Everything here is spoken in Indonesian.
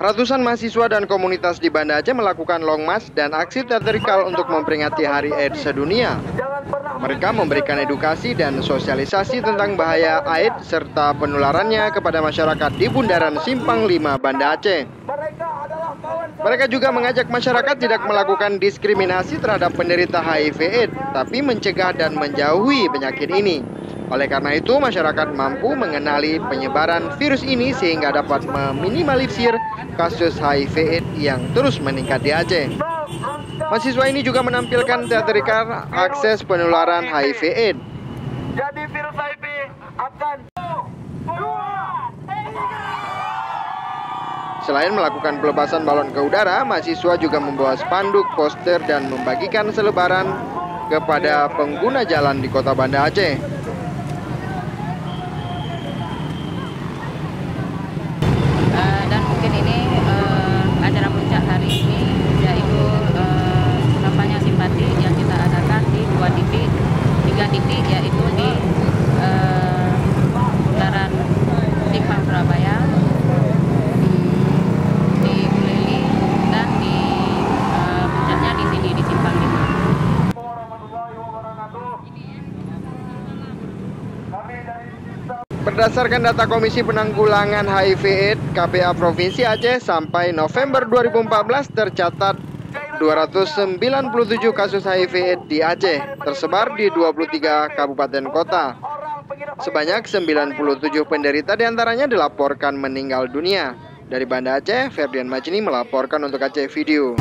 Ratusan mahasiswa dan komunitas di Banda Aceh melakukan long march dan aksi teatrikal untuk memperingati Hari AIDS sedunia. Mereka memberikan edukasi dan sosialisasi tentang bahaya AIDS serta penularannya kepada masyarakat di Bundaran Simpang 5 Banda Aceh. Mereka juga mengajak masyarakat tidak melakukan diskriminasi terhadap penderita HIV/AIDS, tapi mencegah dan menjauhi penyakit ini. Oleh karena itu, masyarakat mampu mengenali penyebaran virus ini sehingga dapat meminimalisir kasus HIV/AIDS yang terus meningkat di Aceh. Mahasiswa ini juga menampilkan teatrikal akses penularan HIV/AIDS. Jadi virus HIV akan Selain melakukan pelepasan balon ke udara, mahasiswa juga membawa spanduk, poster, dan membagikan selebaran kepada pengguna jalan di kota Banda Aceh. Dan mungkin ini acara puncak hari ini yaitu kampanye simpati yang kita adakan di 3 titik yaitu di Bundaran Simpang Surabaya, di Bulili, dan di puncaknya di sini di Simpang 5. Berdasarkan data Komisi Penanggulangan HIV/AIDS KPA Provinsi Aceh, sampai November 2014 tercatat 297 kasus HIV/AIDS di Aceh, tersebar di 23 kabupaten kota. Sebanyak 97 penderita diantaranya dilaporkan meninggal dunia. Dari Banda Aceh, Ferdian Majni melaporkan untuk Aceh Video.